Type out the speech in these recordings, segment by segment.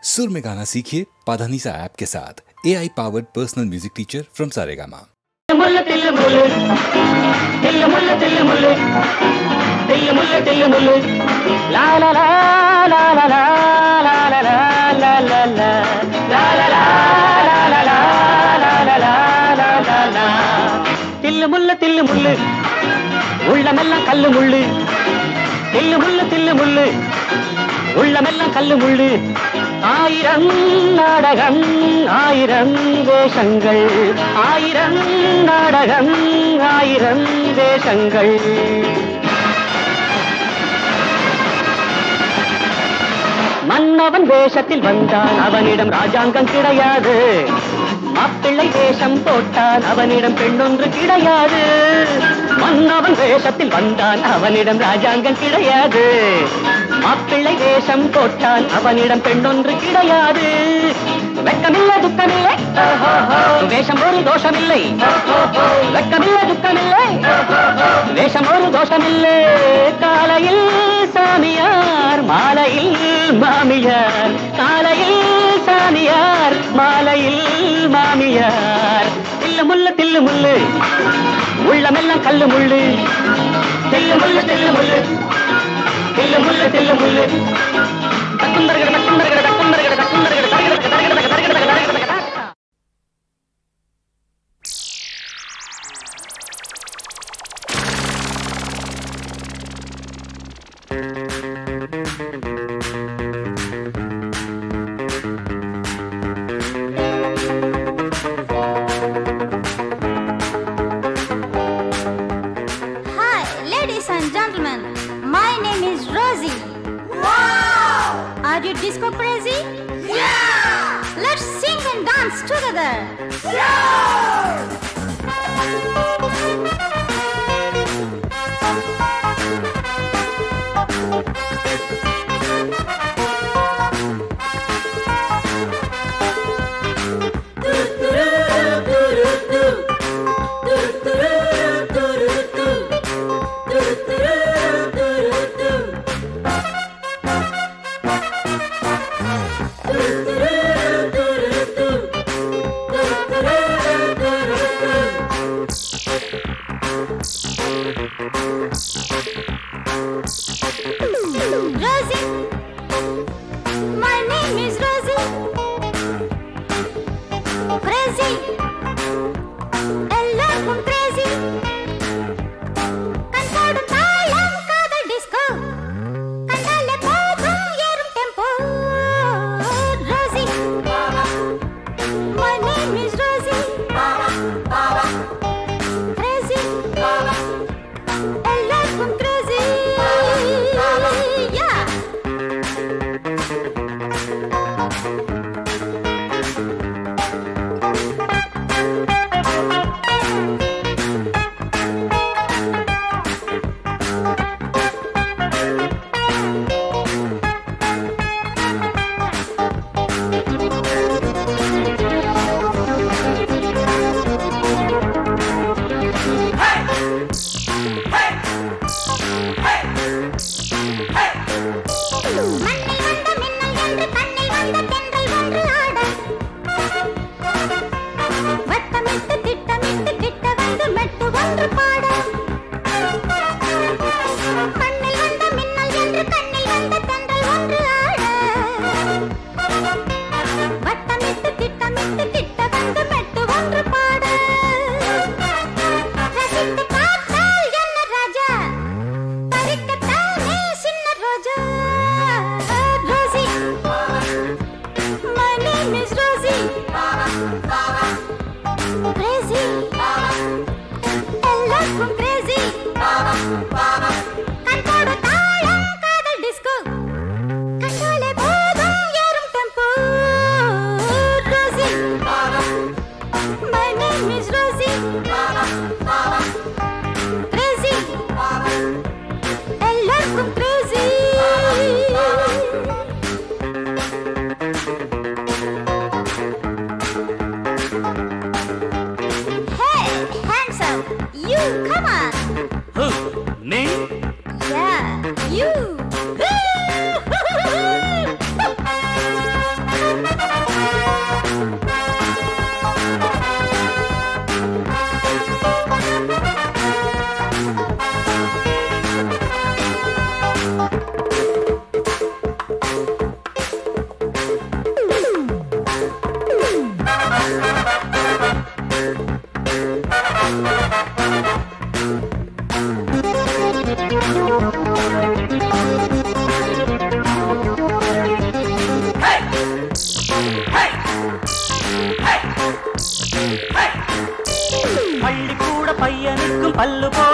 सुर में गाना सीखिए पाधानीसा ऐप के साथ AI powered personal music teacher from Saregama. தில்லு முள்ளு உள்ளமெல்லாம் கல்லு முள்ளு தில்லு முள்ளு உள்ளமெல்லாம் கல்லு முள்ளு ஆயிரம் நாடகம் ஆயிரம் வேஷங்கள் ஆயிரம் நாடகம் ஆயிரம் வேஷங்கள் மன்னவன் வேஷத்தில் வந்தான் அவனிடம் ராஜாங்கம் கிடையாது மாப்பிள்ளை வேஷம் போட்டான் அவனிடம் பெண்ணொன்று கிடையாது மன்னவன் வேஷத்தில் வந்தான் அவனிடம் ராஜாங்கம் கிடையாது மாப்பிள்ளை வேஷம் போட்டான் அவனிடம் பெண்ணொன்று கிடையாது வெட்கமில்லை துக்கமில்லை வேஷம் ஒரு தோஷமில்லை வெட்கமில்லை துக்கமில்லை வேஷம் ஒரு தோஷமில்லை காலையில் சாமியார் மாலையில் மாமியார் காலையில் சாமியார் மாலையில் மாமியார் தில்லு முள்ளு உள்ளமெல்லாம் கல்லு முள்ளு தில்லு முள்ளு தில்லு முள்ளு தக்குந்தர்கட தக்குந்தர்கட தக்குந்தர்கட தக்குந்தர்கட தரகட தரகட தரகட தரகட. Are you disco crazy? Yeah! Let's sing and dance together. Rosie, my name is Rosie. Crazy, எல்லாருக்கும் crazy. கண்போடும் தாளம் காதல் disco. கண்டாலே போகும் ஏறும் tempo. Rosie, my name is Rosie. Crazy, எல்லாருக்கும் crazy. Yeah.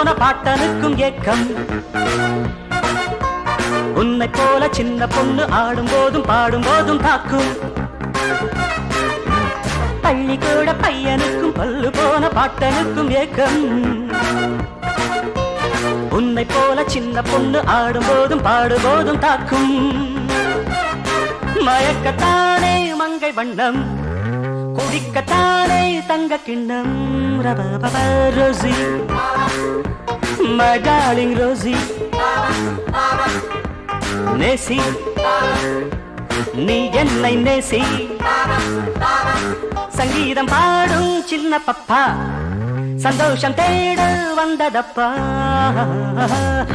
போன பாட்டனுக்கும் ஏக்கம். உன்னை போல சின்ன பொண்ணு ஆடும் போதும் பாடும் போதும் தாக்கும். பள்ளிக்கூட பையனுக்கும் பல்லு போன பாட்டனுக்கும் ஏக்கம். உன்னை போல சின்ன பொண்ணு ஆடும் போதும் பாடும் போதும் தாக்கும். மயக்கத்தானே மங்கை வண்ணம், குடிக்கத்தானே தங்க கிண்ணம். ரோசி my darling ரோசி, நேசி நீ என்னை நேசி. சங்கீதம் பாடும் சின்ன பப்பா, சந்தோஷம் தேட வந்ததப்பா.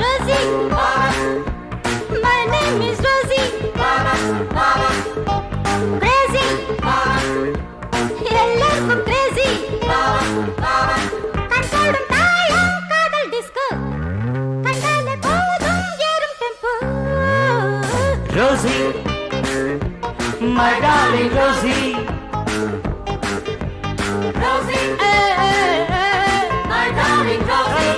Rosie, my name is Rosie. Crazy, எல்லாருக்கும் crazy. கண்கூடும் தாளம் காதல் disco, கண்டாலே போதும் ஏறும் tempo. Rosie, my darling Rosie. Rosie, my darling Rosie.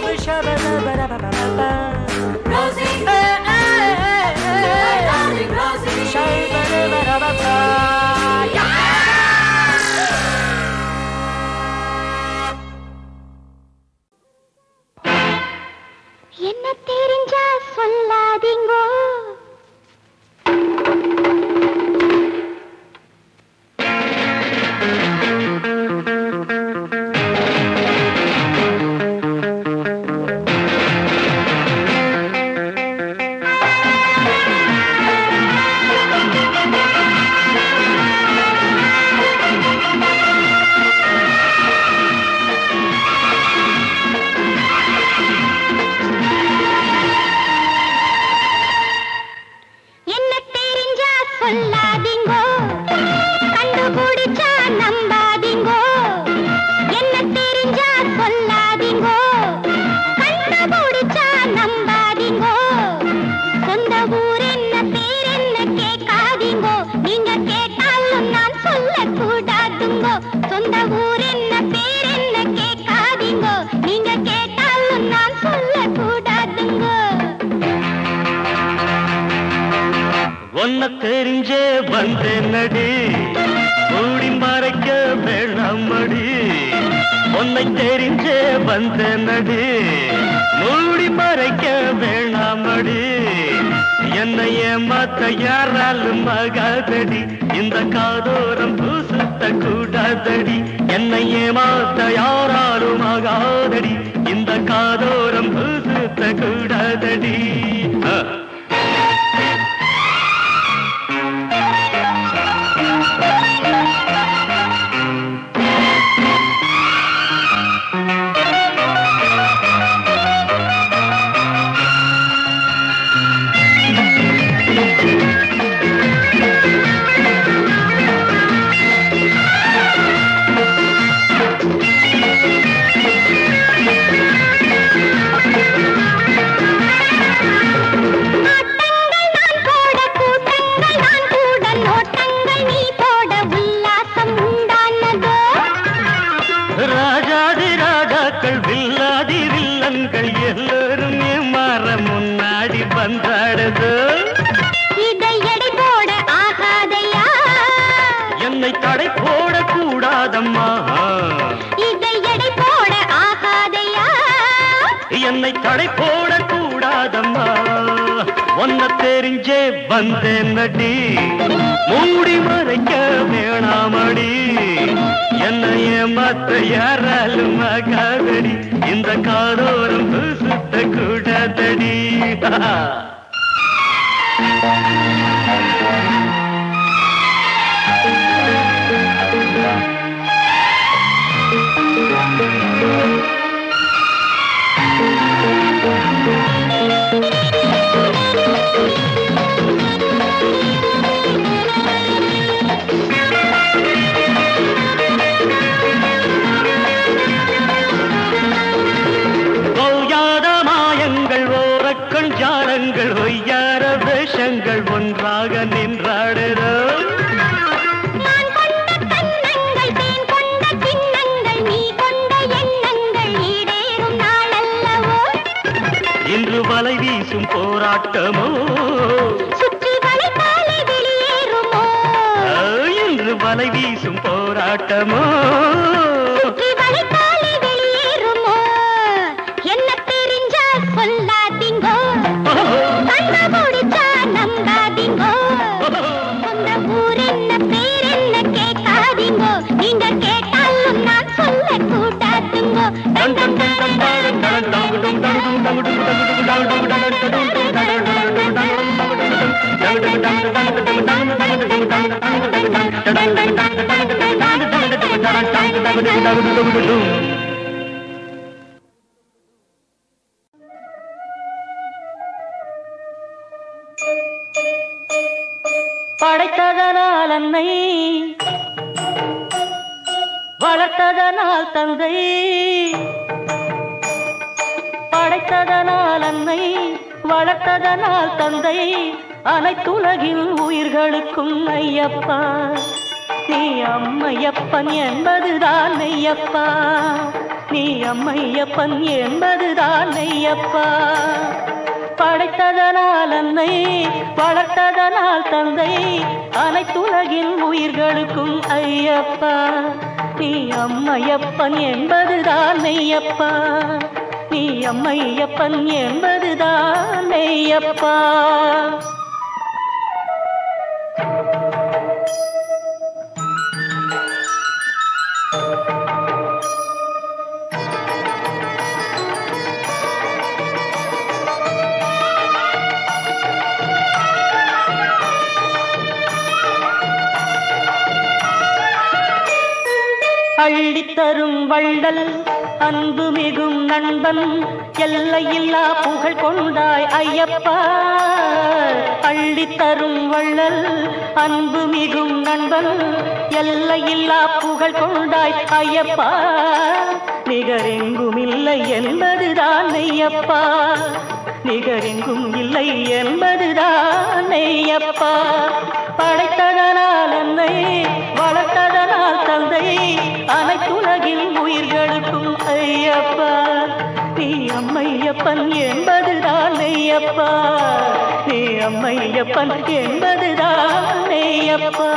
Rosie, my darling Rosie. என்ன தெரிஞ்சா சொல்லாதீங்கோ. ஒன்ன தெரிஞ்சே வந்தேனடி, மூடி மறைக்க வேணாமடி. உன்னை தெரிஞ்சே வந்தேனடி, மூடி மறைக்க வேணாமடி. என்னை ஏமாத்த யாராலும் ஆகாதடி, இந்த காதோரம் பூசுத்த கூடாதடி. என்னை ஏமாத்த யாராலும் ஆகாதடி, இந்த காதோரம் பூசுத்த கூடாதடி. என்னை தடை போடக்கூடாதம்மா, ஒன்ன தெரிஞ்சே வந்தேனடி, மூடி மறைக்க வேணாமடி. என்னை ஏமாத்த யாராலும் ஆகாதடி, இந்த காதோரம் சுத்த கூடாதடி. ஒய்யார வேஷங்கள் ஒன்றாக நின்றாட வீசும் போராட்டமோ சுற்றி வளைத்தாலே வெளியேறுமோ இன்று வலை வீசும் போராட்டமோ சுற்றி வளைத்தாலே வெளியேறுமோ என்ன தெரிஞ்சா சொல்லாதீங்கோ கண்ண முடிச்சா நம்பாதீங்கோ உங்க ஊர் என்ன பேர் என்ன கேட்காதீங்கோ நீங்க கேட்டாலும் நான் சொல்ல கூடாதுங்கோ படைத்ததனால் அன்னை வளர்த்ததனால் தந்தை படைத்ததனால் அன்னை வளர்த்ததனால் தந்தை அனைத்துலகில் உயிர்களுக்கும் ஐயப்பா நீ அம்மையப்பன் என்பதுதான் ஐயப்பா நீ அம்மையப்பன் என்பதுதான் ஐயப்பா படைத்ததனால் அன்னை வளர்த்ததனால் தந்தை அனைத்துலகில் உயிர்களுக்கும் ஐயப்பா நீ அம்மையப்பன் என்பதுதான் ஐயப்பா நீ அம்மையப்பன் என்பதுதான் ஐயப்பா அள்ளித்தரும் வள்ளல் அன்பு மிகும் நண்பன் எல்லையில்லா புகழ் கொண்டாய் ஐயப்பா அள்ளித்தரும் வள்ளல் அன்பு மிகும் நண்பன் எல்லையில்லா புகழ் கொண்டாய் ஐயப்பா நிகரெங்கும் இல்லை என்பதுதான் ஐயப்பா நிகரெங்கும் இல்லை என்பதுதான் ஐயப்பா படைத்ததனால் அன்னை வளர்த்ததனால் தந்தை அனைத்துலகில் உயிர்களுக்கும் ஐயப்பா நீ அம்மையப்பன் என்பதுதான் ஐயப்பா நீ அம்மையப்பன் என்பதுதான் ஐயப்பா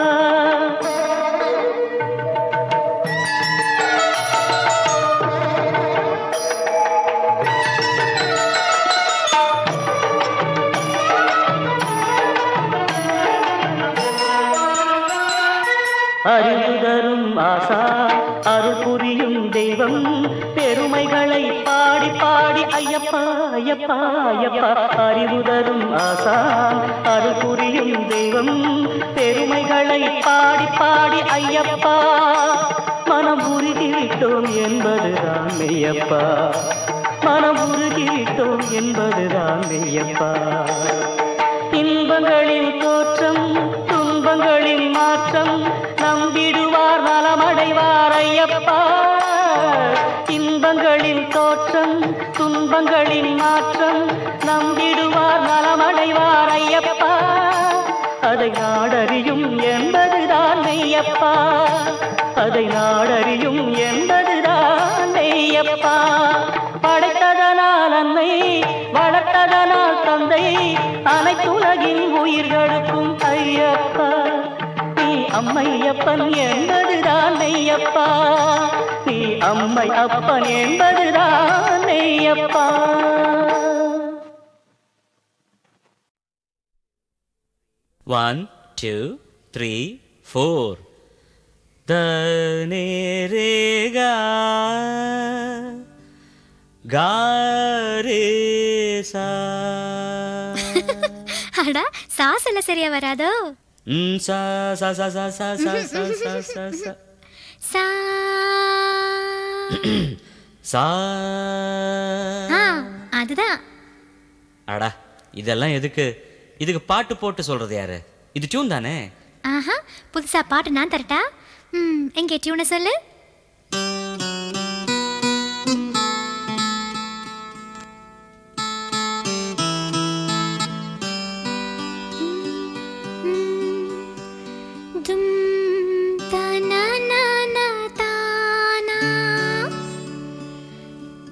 அறிவு தரும் ஆசா அருள் புரியும் தெய்வம் பெருமைகளை பாடி பாடி ஐயப்பா ஐயப்பா ஐயப்பா அறிவு தரும் ஆசா அருள் புரியும் தெய்வம் பெருமைகளை பாடி பாடி ஐயப்பா மனம் உருகிவிட்டோம் என்பதுதான் மெய்யப்பா மனம் உருகிவிட்டோம் என்பதுதான் மெய்யப்பா இன்பங்களின் தோற்றம் துன்பங்களின் மாற்றம் நம்பிடுவார் நலமடைவார் ஐயப்பா இன்பங்களின் தோற்றம் துன்பங்களின் மாற்றம் நம்பிடுவார் நலமடைவார் ஐயப்பா அதை நாடறியும் என்பதுதான் ஐயப்பா அதை நாடறியும் என்பதுதான் ஐயப்பா படைத்ததனால் அன்னை வளர்த்ததனால் தந்தை அனைத்துலகின் உயிர்களுக்கும் ஐயப்பா நீ அம்மையப்பன் என்பதுதான் ஐயப்பா நீ அம்மை அப்பன் என்பதுதான் ஐயப்பா 1 2 3 4 தனேரேகா காரேசா அடா சாசல சரியா வராதோ சா சா சா சா சா சா சா சா சா சா சா சா அதுதான் அடா இதெல்லாம் எதுக்கு இதுக்கு பாட்டு போட்டு சொல்றது யாரு இது டியூன் தானே ஆஹா புதுசா பாட்டு நான் தரட்டா எங்க டியூனை சொல்லு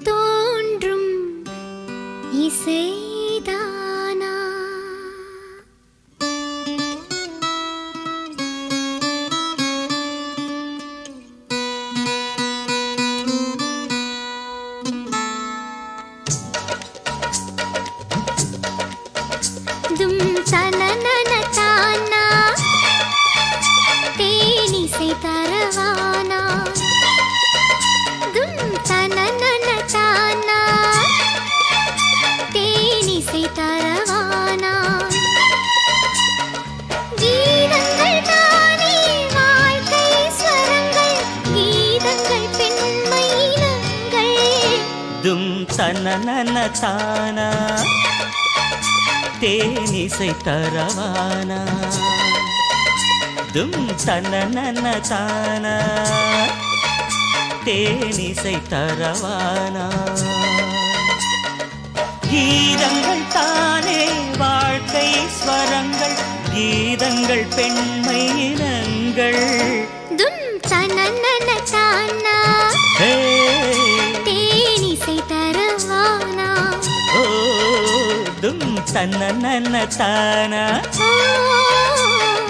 தோன்றும் இசைதான் தேனிசை தரவானா தும் தனனன தானா தேனிசை தரவானா கீதங்கள் தானே வாழ்க்கை ஸ்வரங்கள் கீதங்கள் பெண்மை இனங்கள் தும் தனனன தானா தேனிசை தரவானா தும் தனனன தானா தேனிசை தரவானா கீதங்கள் தானே வாழ்க்கை ஸ்வரங்கள் கீதங்கள் பெண்மை இனங்கள் தும் தனனன தானா தேனிசை தரவானா ஓ தும் தனனன தானா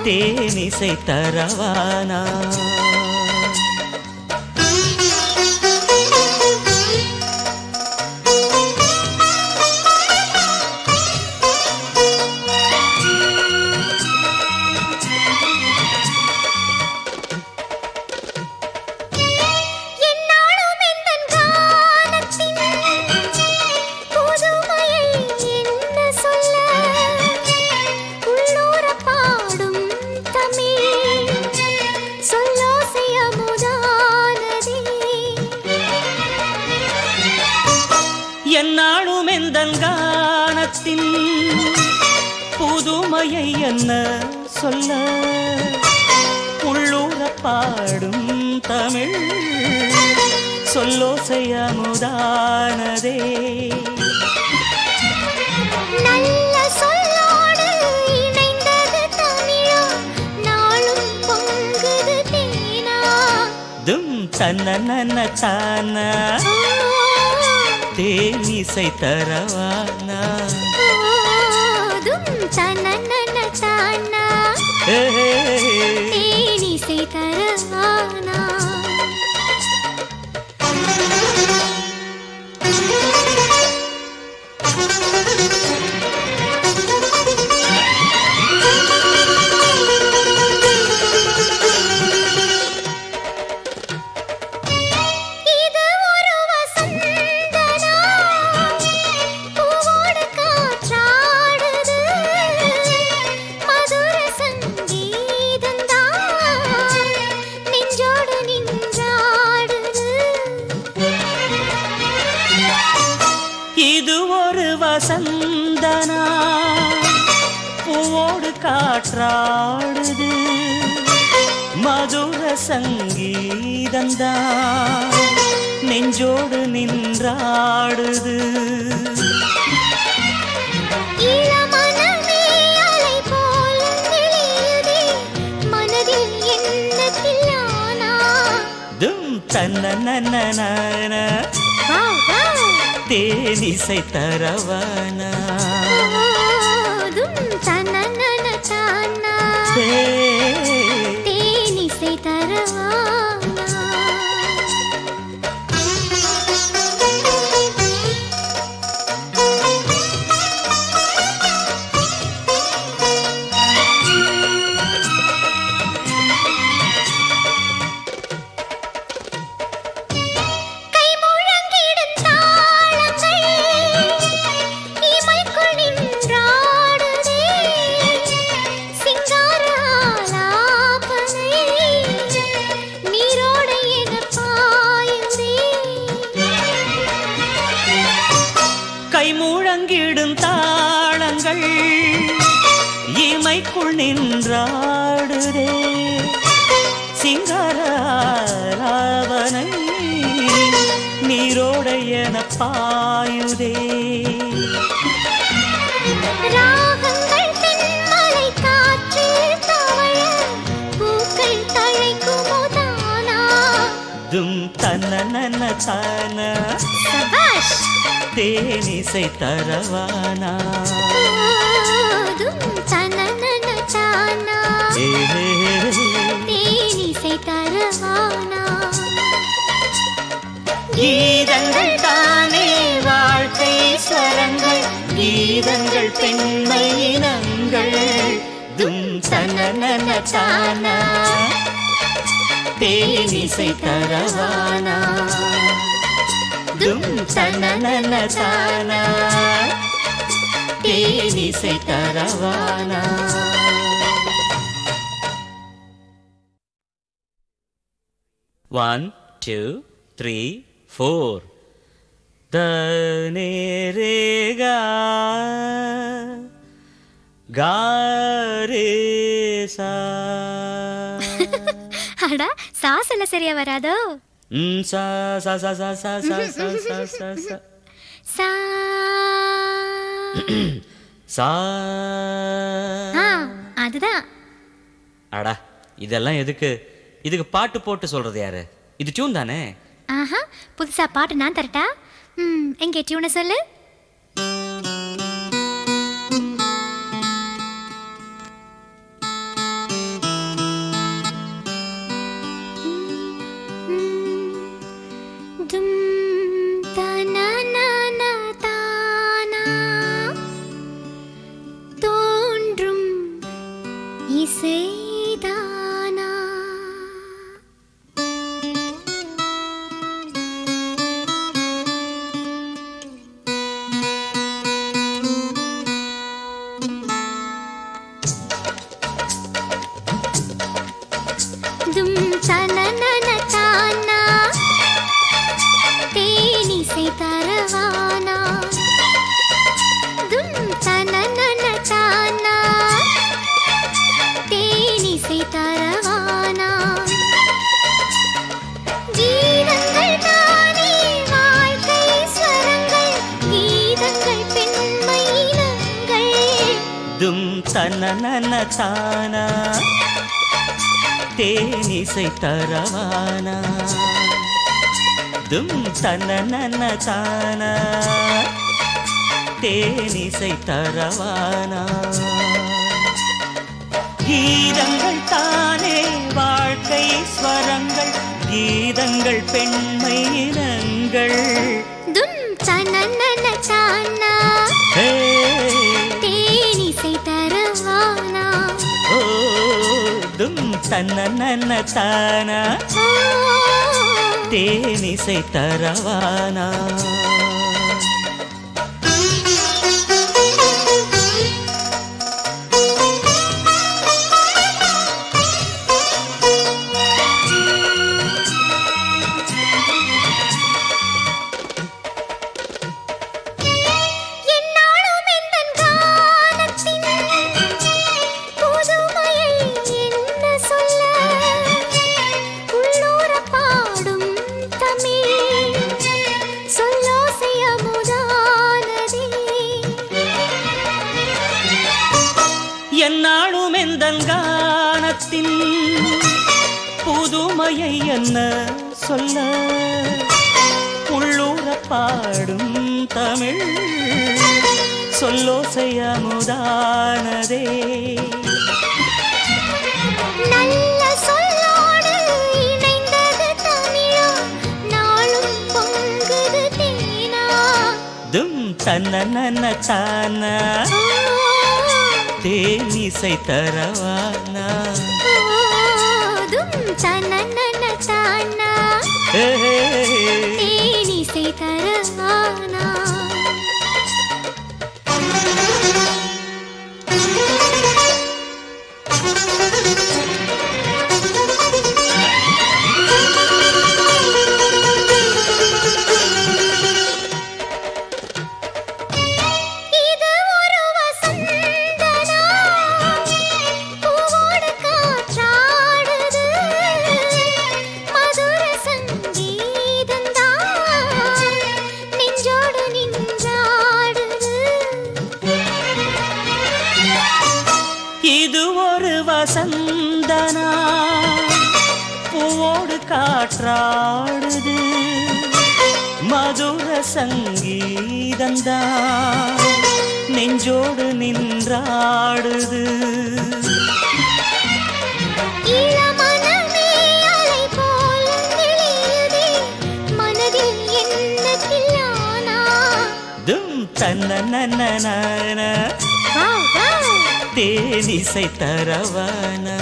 தேனிசை தரவானா என்னாலும் எந்தன் கானத்தின் புதுமையை என்ன சொல்ல உள்ளூர பாடும் தமிழ் சொல்லோசை அமுதானதே நல்ல சொல்லோடு இணைந்தது தமிழா நாளும் பொங்குது தேனா தும் தனனன தானா தேனிசை தரவானா தும் தனனன தானா தேனிசை தரவானா இது ஒரு வசந்தனா பூவோடு காற்றாடுது மதுர சங்கீதந்தான் நெஞ்சோடு நின்றாடுது இளமனமே அலை போல நெளியுதே மனதில் எண்ணத்தில் ஆனா தும் தன்னனனன தேனிசை தரவானா தும் தனனன தானா தேனிசை தரவானா கை முழங்கிடும் தாளங்கள் இமைக்குள் நின்றாடுதே சிங்காராவனை நீரோடையன பாயுதே ராகங்கள் தென்மலை காற்றில் தவழ பூக்கள் தழைக்குமோ தானா தும் தனனன தானா சபாஷ் தேனிசை தரவானா தும் தனனன தானா தேனிசை தரவானா கீதங்கள் தானே வாழ்க்கை ஸ்வரங்கள் கீதங்கள் பெண்மை இனங்கள் தும் தனனன தானா தேனிசை தரவானா தும் தனனன தானா தேனிசை தரவானா. One, two, three, four. Dane re ga ga re sa. அடா சாசல சரியா வராதோ? Sa sa sa sa sa sa sa sa sa sa. சா Sa. அதுதான். அடா இதெல்லாம் எதுக்கு? இதுக்கு பாட்டு போட்டு சொல்றது யாரு? இது டியூன் தானே? ஆஹா, புதுசா பாட்டு நான் தரட்டா? எங்கே டியூனை சொல்லு. தோன்றும் இசைதானா தும் தனனன தானா தேனிசை தரவானா தும் தனனன தானா தேனிசை தரவானா. கீதங்கள் தானே வாழ்க்கை ஸ்வரங்கள் கீதங்கள் பெண்மை இனங்கள் தும் தனனன தானா தேனிசை தரவானா தும் தனனன தானா தேனிசை தரவானா. கீதங்கள் தானே வாழ்க்கை ஸ்வரங்கள் கீதங்கள் பெண்மை இனங்கள் தும் தனனன தானா தேனிசை தரவானா ஓ தும் தனனன தானா தேனிசை தரவானா. என்னாலும் எந்தன் கானத்தின் புதுமையை என்ன சொல்ல உள்ளூர பாடும் தமிழ் சொல்லோசை அமுதானதே. நல்ல சொல்லோடு இணைந்தது தமிழா நாளும் பொங்குது தேனா தும் தனனன தானா தேனிசை தரவானா தும் தனனன தானா தேனிசை தரவானா. இது ஒரு வசந்தனா பூவோடு காற்றாடுது மதுர சங்கீதந்தா நெஞ்சோடு நின்றாடுது. இளமனமே அலை போல நெளியுதே மனதில் எண்ணத்திலானா தும் தன்னனனன தேனிசை தரவானா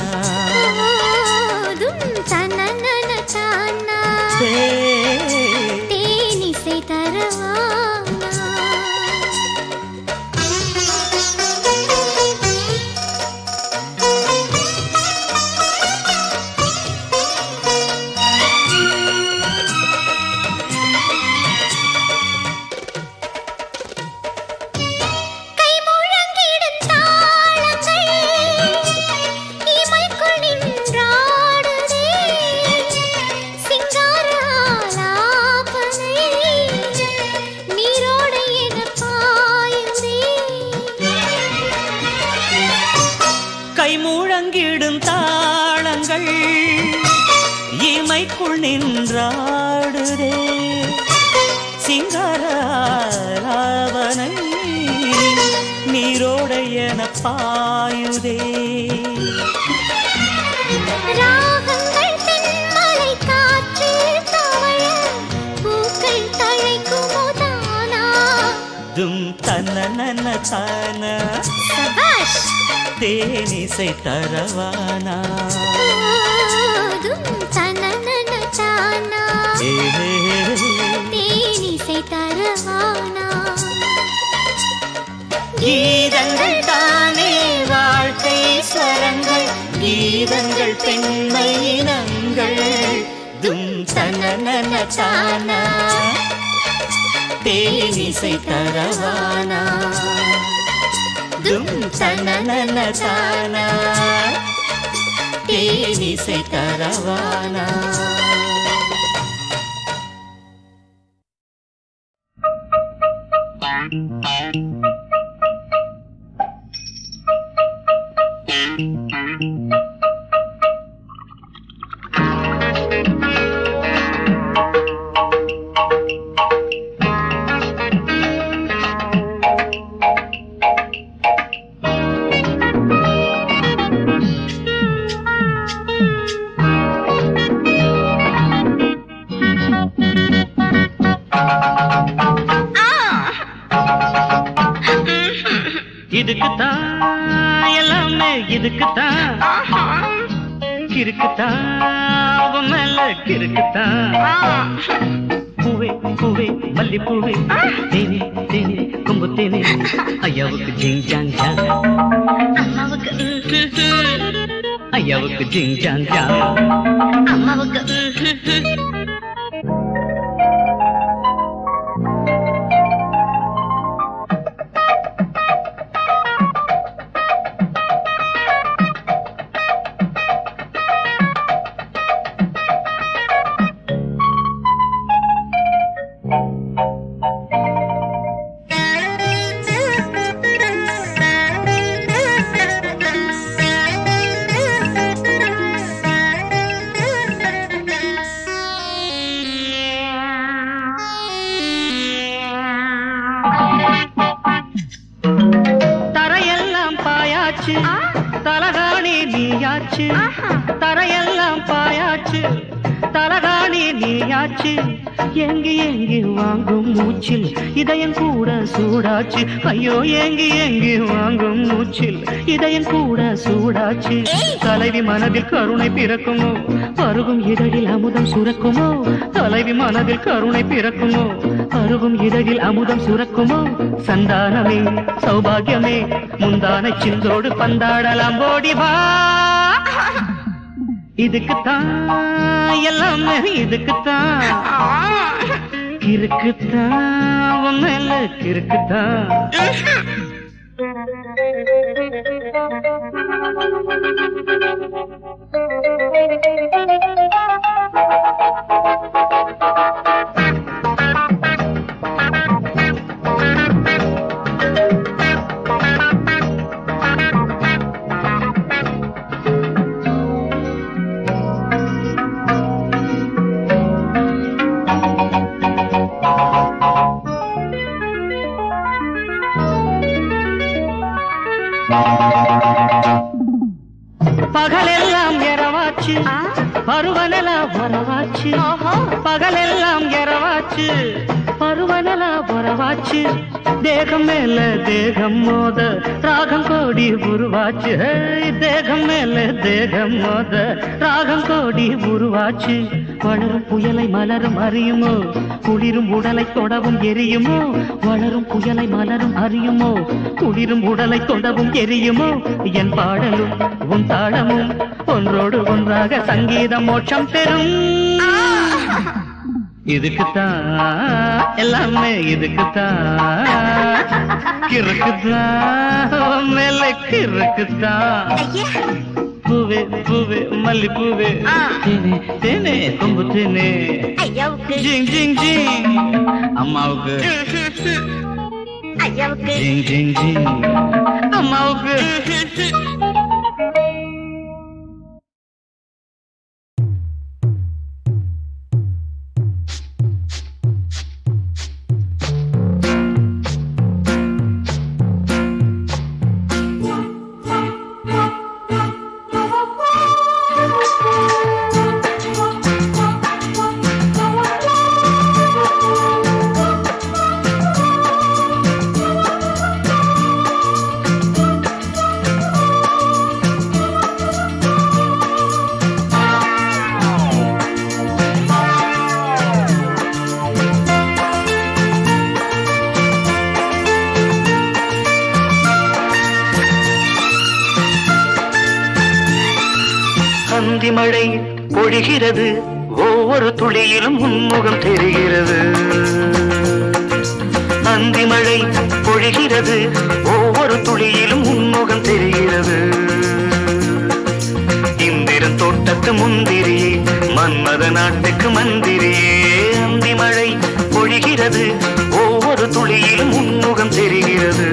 தும் தனனன பெண்மைக்குள் நின்றாடுதே சிங்காராவனை நீரோட என பாயுதே ராகங்கள் தென்மலை காற்றில் தவழ பூக்கள் தழைக்குமோ தானா தும் தன்னன தான சபாஷ் தேனிசை தரவானா தும் தனனன தானா தேனிசை தரவானா கீதங்கள் தானே வாழ்க்கை ஸ்வரங்கள் கீதங்கள் பெண்மை இனங்கள் தும் தனனன தானா தேனிசை தரவானா தும் தனனன தானா தேனிசை தரவானா இதுக்குத்தான் எல்லாமே இதுக்குத்தான் கிறுக்குத்தான் அவன் மேல கிறுக்குத்தான் பூவே பூவே மல்லி பூவே தேனே தேனே கொம்பு தேனே ஐயாவுக்கு ஜிங் ஜாங் ஜாங் அம்மாவுக்கு ஐயாவுக்கு ஜிங் ஜாங் ஜாங் அம்மாவுக்கு தலகாணி நீயாச்சு தரையெல்லாம் பாயாச்சு தலகாணி நீயாச்சு எங்கி எங்கி வாங்கும் மூச்சில் இதயம் கூட சூடாச்சு ஐயோ எங்கி எங்கி வாங்கும் மூச்சில் இதயம் கூட சூடாச்சு தலைவி மனதில் கருணை பிறக்குமோ பருகும் இதழில் அமுதம் சுரக்குமோ தலைவி மனதில் கருணை பிறக்குமோ பருகும் இதழில் அமுதம் சுரக்குமோ சந்தானமே சௌபாகியமே முந்தானை சிந்தோடு பந்தாடலாம் ஓடிவா இதுக்குத்தான் எல்லாமே இதுக்குத்தான் கிறுக்குத்தான் உன் மேல கிறுக்குத்தான் பகலெல்லாம் இரவாச்சு பருவனெல்லாம் வரவாச்சு பகலெல்லாம் இரவாச்சு பருவனெல்லாம் வரவாச்சு தேகம் மேல தேகம் மோத ராகம் கோடி உருவாச்சு தேகம் மேல தேகம் மோத ராகம் கோடி உருவாச்சு வளரும் புயலை மலரும் அறியுமோ குளிரும் உடலை தொடவும் எரியுமோ வளரும் புயலை மலரும் அறியுமோ குளிரும் உடலை தொடவும் எரியுமோ என் பாடலும் உன் தாளமும் ஒன்றோடு ஒன்றாக சங்கீதம் மோட்சம் பெறும் இதுக்குத்தான் எல்லாமே இதுக்குத்தான் கிறுக்குத்தான் மேல கிறுக்குத்தான் பூவே பூவே மல்லி பூவே தேனே தேனே கொம்பு தேனே ஜிங் ஜிங் ஜிங் அம்மாவுக்கு ஜிங் ஜிங் ஜிங் அம்மாவுக்கு மழை பொழிகிறது, ஒவ்வொரு துளியிலும் உன்முகம் தெரிகிறது. அந்தி மழை பொழிகிறது, ஒவ்வொரு துளியிலும் உன்முகம் தெரிகிறது. இந்திரன் தோட்டத்து முந்திரியே, மன்மத நாட்டுக்கு மந்திரியே. அந்தி மழை பொழிகிறது, ஒவ்வொரு துளியிலும் உன்முகம் தெரிகிறது.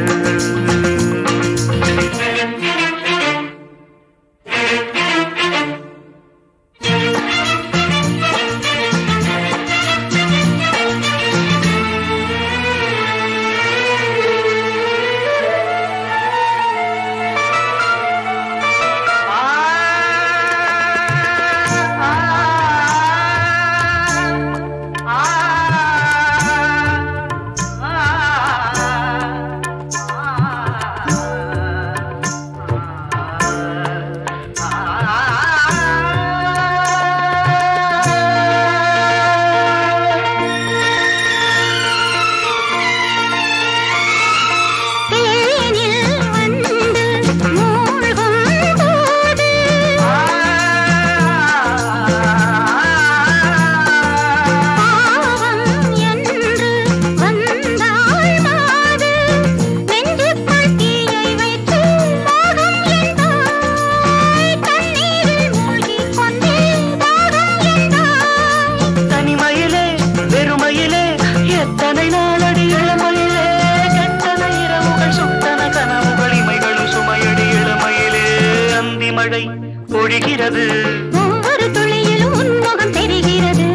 பொழிகிறது, ஒவ்வொரு துளியிலும் உன்முகம் தெரிகிறது.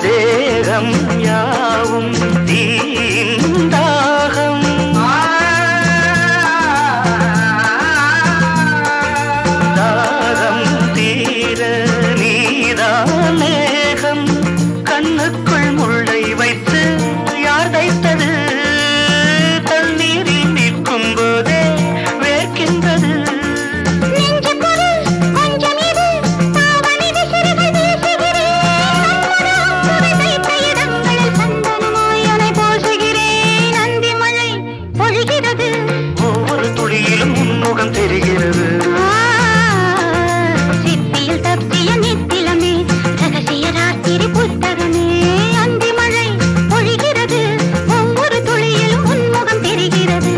தேகம் யாவும் தீந்தாகம், தாகம் தீர நீதான் மேகம். கண்ணுக்குள் முள்ளை வைத்து யார் தைத்தது? தண்ணீரில் நிற்கும் போதே வேர்க்கின்றது. ஒவ்வொரு துளியிலும் உன்முகம் தெரிகிறது. சிப்பியில் தப்பிய நித்திலமே, ரகசிய ராத்திரி புத்தகமே. அந்தி மழை பொழிகிறது, ஒவ்வொரு துளியிலும் உன்முகம் தெரிகிறது.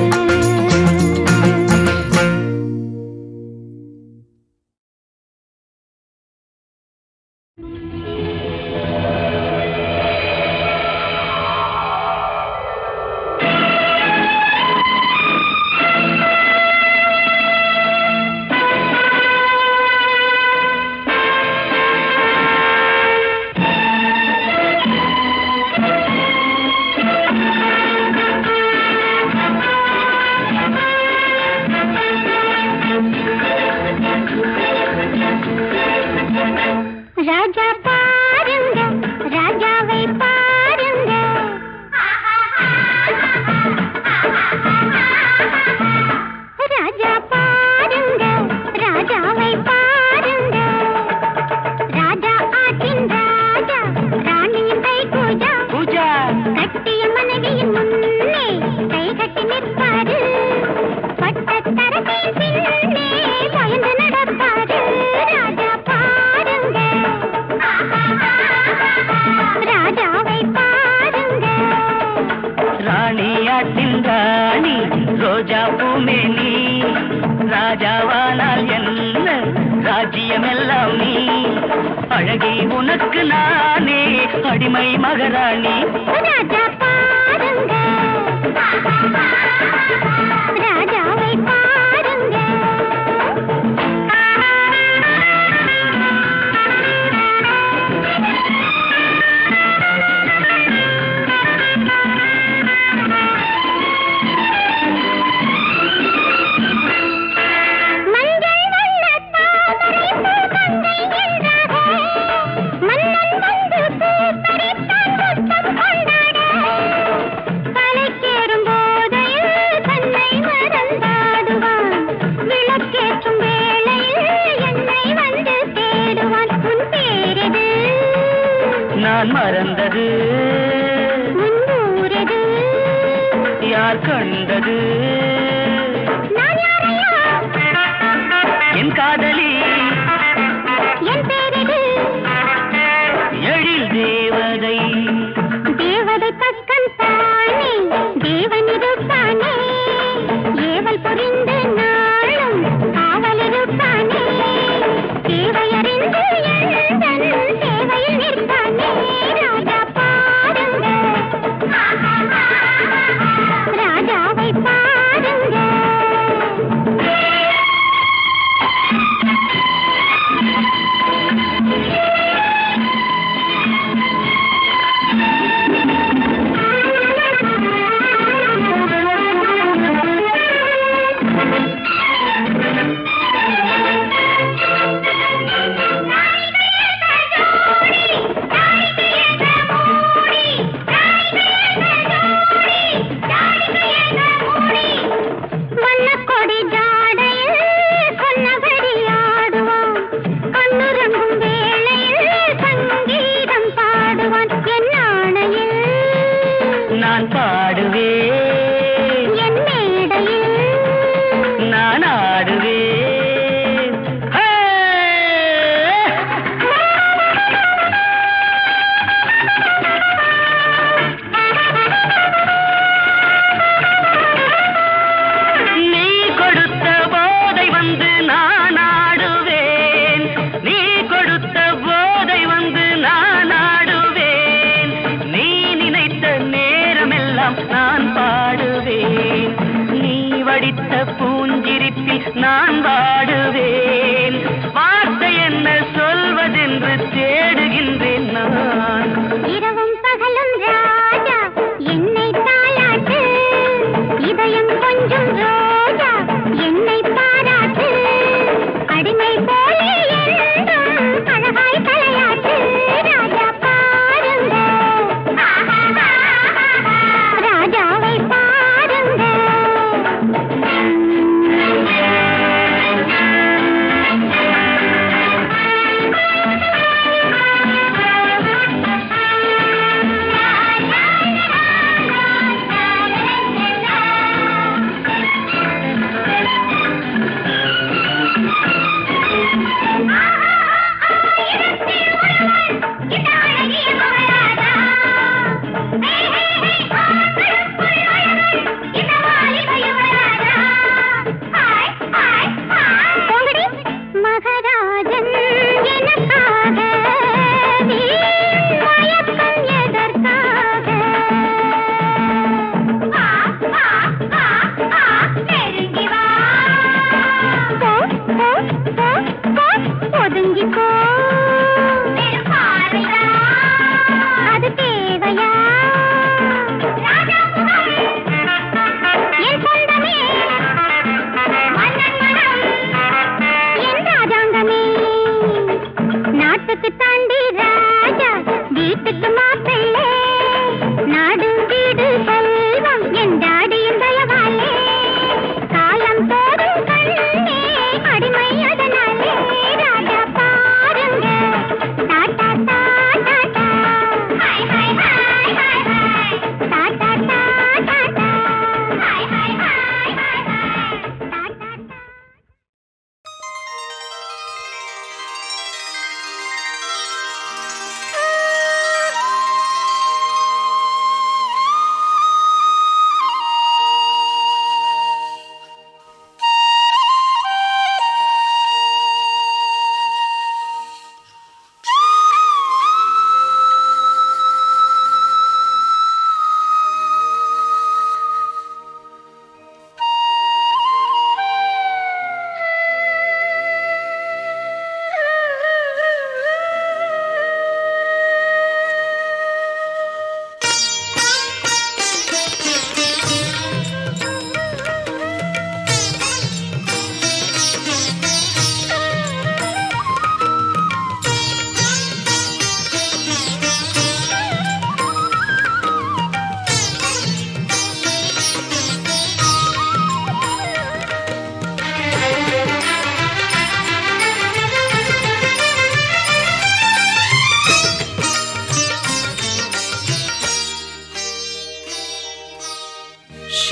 ராஜா பாருங்க, ராஜாவை பாருங்க. ராஜா பாருங்க, ராஜாவை பாருங்க. ராஜா ஆற்றின் ராஜா, ராணியின் கை பூஜா. பூஜா கட்டிய மனைவியின் முன்னே கை கட்டி நிற்பாரு. பட்டத்தரசின் பின்னே பயந்து நடப்பாரு. ராஜா பாருங்க, ராஜாவை பாருங்க. ராணியாட்டின் ராணி ரோஜா பூமேனி. ராஜாவானால் என்ன ராஜ்யமெல்லாம் நீ. அழகி உனக்கு நானே அடிமை மகாராணி. ராஜா பாருங்க, ராஜாவை பாருங்க. நான் மறந்தது ஊரது யார் கண்டது நான் யாரையா என் காதலி என் பேரது எழில் தேவதை தேவதை பக்கம் தானே தேவனிருப்பானே ஏவல் புரிந்து நாளும் காவலிருப்பானே தேவையறிந்து எந்தன் சேவையில் நிற்பானே ராஜா பாருங்க ராஜாவை பாருங்க மன்னக்கொடி ஜாடையில் சொன்னபடி ஆடுவான் கண்ணுறங்கும் வேளையில் சங்கீதம் பாடுவான் என் ஆணையில் நான் பாடுவேன் என் மேடையில் நான் ஆடுவேன் ஹே! நீ கொடுத்த போதை வந்து நான் ஆடுவேன் நீ கொடுத்த போதை வந்து நான் ஆடுவேன் நீ நினைத்த நேரமெல்லாம் நான் பாடுவேன் நீ வடித்த பூஞ்சிரிப்பில் நான் வாடுவேன் வார்த்தை என்ன சொல்வதென்று தேடுகின்றேன் நான் இரவும் பகலும் ராஜா என்னை தாளாட்டு இதயம் கொஞ்சம் ரோஜா என்னை பாராட்டு அடிமை போலே என்றும் அழகாய் தலையாட்டு ராஜா பாருங்க ராஜாவை பாருங்க மகராஜன் எனக்காக மயக்கம் எதற்காக நெருங்கி வா ஒதுங்கி போ அது தேவையா என் சொந்தமே மன்னன் மனம் என் ராஜாங்கமே நாட்டுக்கு தாண்டி ராஜா வீட்டுக்கு மாப்பிள்ளை நாடு வீடு செல்வம் என் டாடியின் தயவாலே காலம் போதும் கண்ணே அடிமை அதனாலே ராஜா பாருங்க Tata Tata hi hi hi hi hi Tata Tata hi hi hi hi hi Tata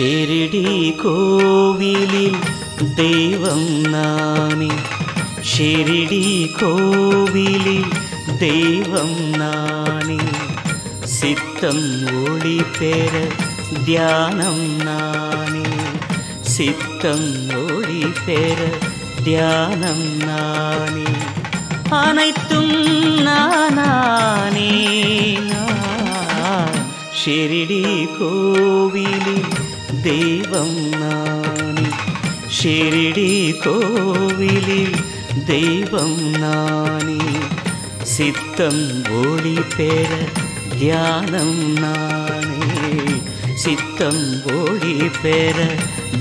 Shirdi கோவிலில் தெய்வம் நானே, ஷிரடி கோவிலில் தெய்வம் நானே, சித்தம் ஒளி பெற தியானம் நானே, சித்தம் ஒளி பெற தியானம் நானே, அனைத்தும் நானே. ஷிரடி கோவிலில் தெய்வம் நானே, ஷிரடி கோவிலில் தெய்வம் நானே, சித்தம் ஒளி பெற தியானம் நானே, சித்தம் ஒளி பெற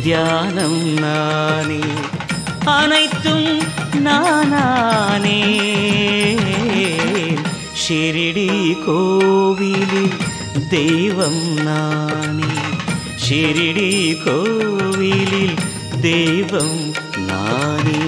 தியானம் நானே, அனைத்தும் நானே. ஷிரடி கோவிலில் தெய்வம் நானே, ஷிரடி கோவிலில் தெய்வம் நானே.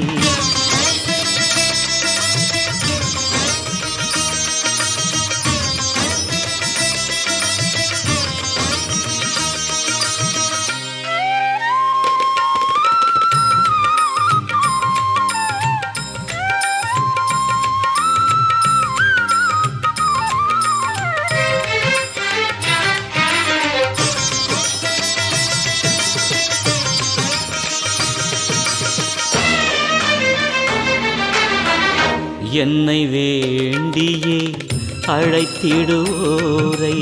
என்னை வேண்டியே அழைத்திடுவோரை,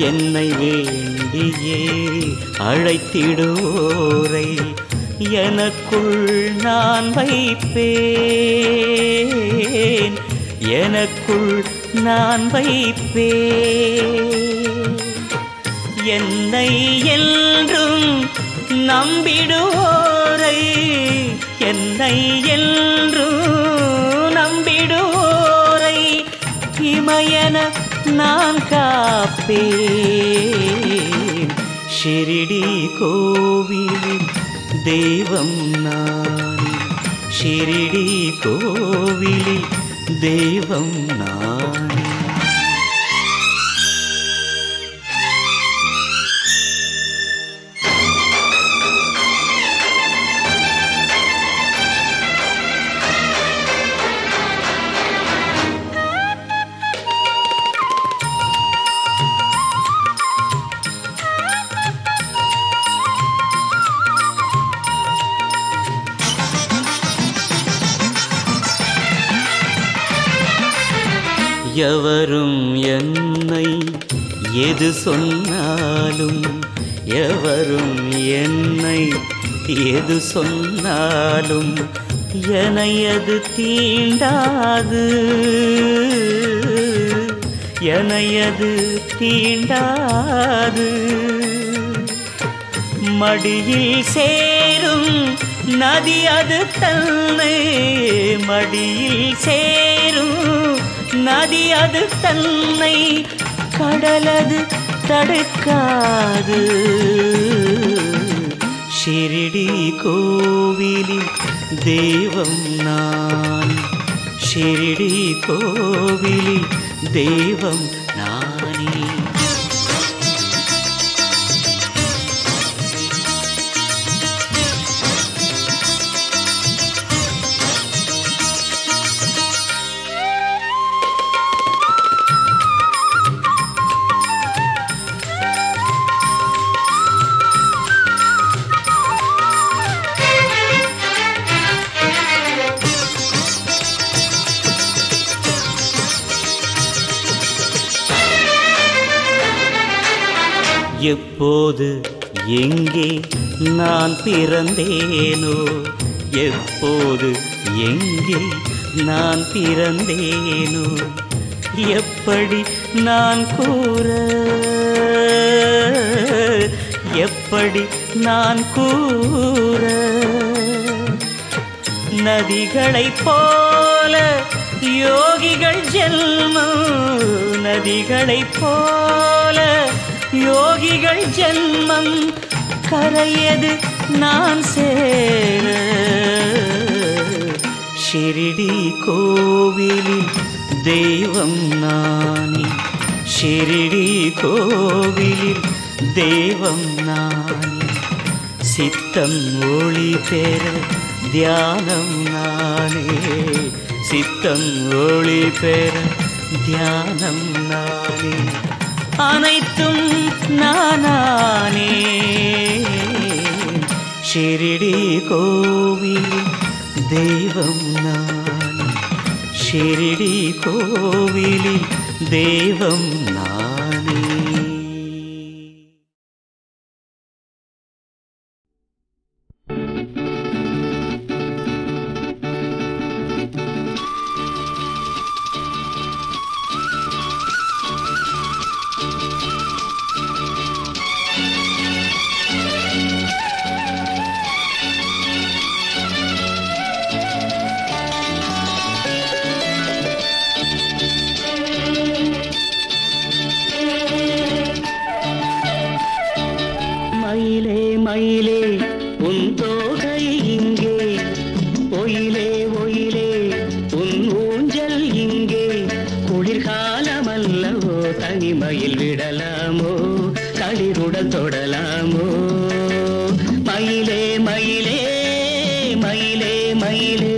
என்னை வேண்டியே அழைத்திடுவோரை எனக்குள் நான் வைப்பேன், எனக்குள் நான் வைப்பேன். என்னை என்றும் நம்பிடுவோரை, என்னை என்றும் நம்பிடுவோரை இமையென நான் காப்பேன். ஷிரடி கோவிலில் தெய்வம் நானே, ஷிரடி கோவிலில் தெய்வம் நானே. எவரும் என்னை எது சொன்னாலும், எவரும் என்னை எது சொன்னாலும் எனையது தீண்டாது, எனையது தீண்டாது. மடியில் சேரும் நதி அது தன்னை, மடியில் சேரும் நதி அது தன்னை கடலது தடுக்காது. ஷிரடி கோவிலில் தெய்வம் நான், ஷிரடி கோவிலில் தெய்வம் நானே. எப்போது எங்கே நான் பிறந்தேனோ, எப்போது எங்கே நான் பிறந்தேனோ, எப்படி நான் கூற, எப்படி நான் கூற. நதிகளைப் போல யோகிகள் ஜென்மம், நதிகளைப் போல யோகிகள் ஜென்மம் கரையது நான் சேர. ஷிரடி கோவிலில் தெய்வம் நானே, ஷிரடி கோவிலில் தெய்வம் நானே. சித்தம் ஒளி பெற தியானம் நானே. சித்தம் ஒளி பெற தியானம் நானே. அனைத்தும் நானே. ஷிரடி கோவில் தெய்வம் நானே. ஷிரடி கோவிலில் தெய்வம் நானே. மயிலே உன் தோகை இங்கே, ஒயிலே ஒயிலே உன் ஊஞ்சல் இங்கே. குளிர்காலமல்லவோ தனிமையில் விடலாமோ, களிருடல் தொடலாமோ. மயிலே மயிலே மயிலே மயிலே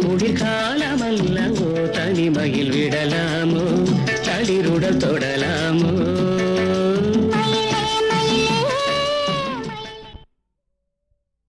குளிர்காலமல்லவோ தனிமையில் விடலாமோ, களிருடல் தொடலாமோ.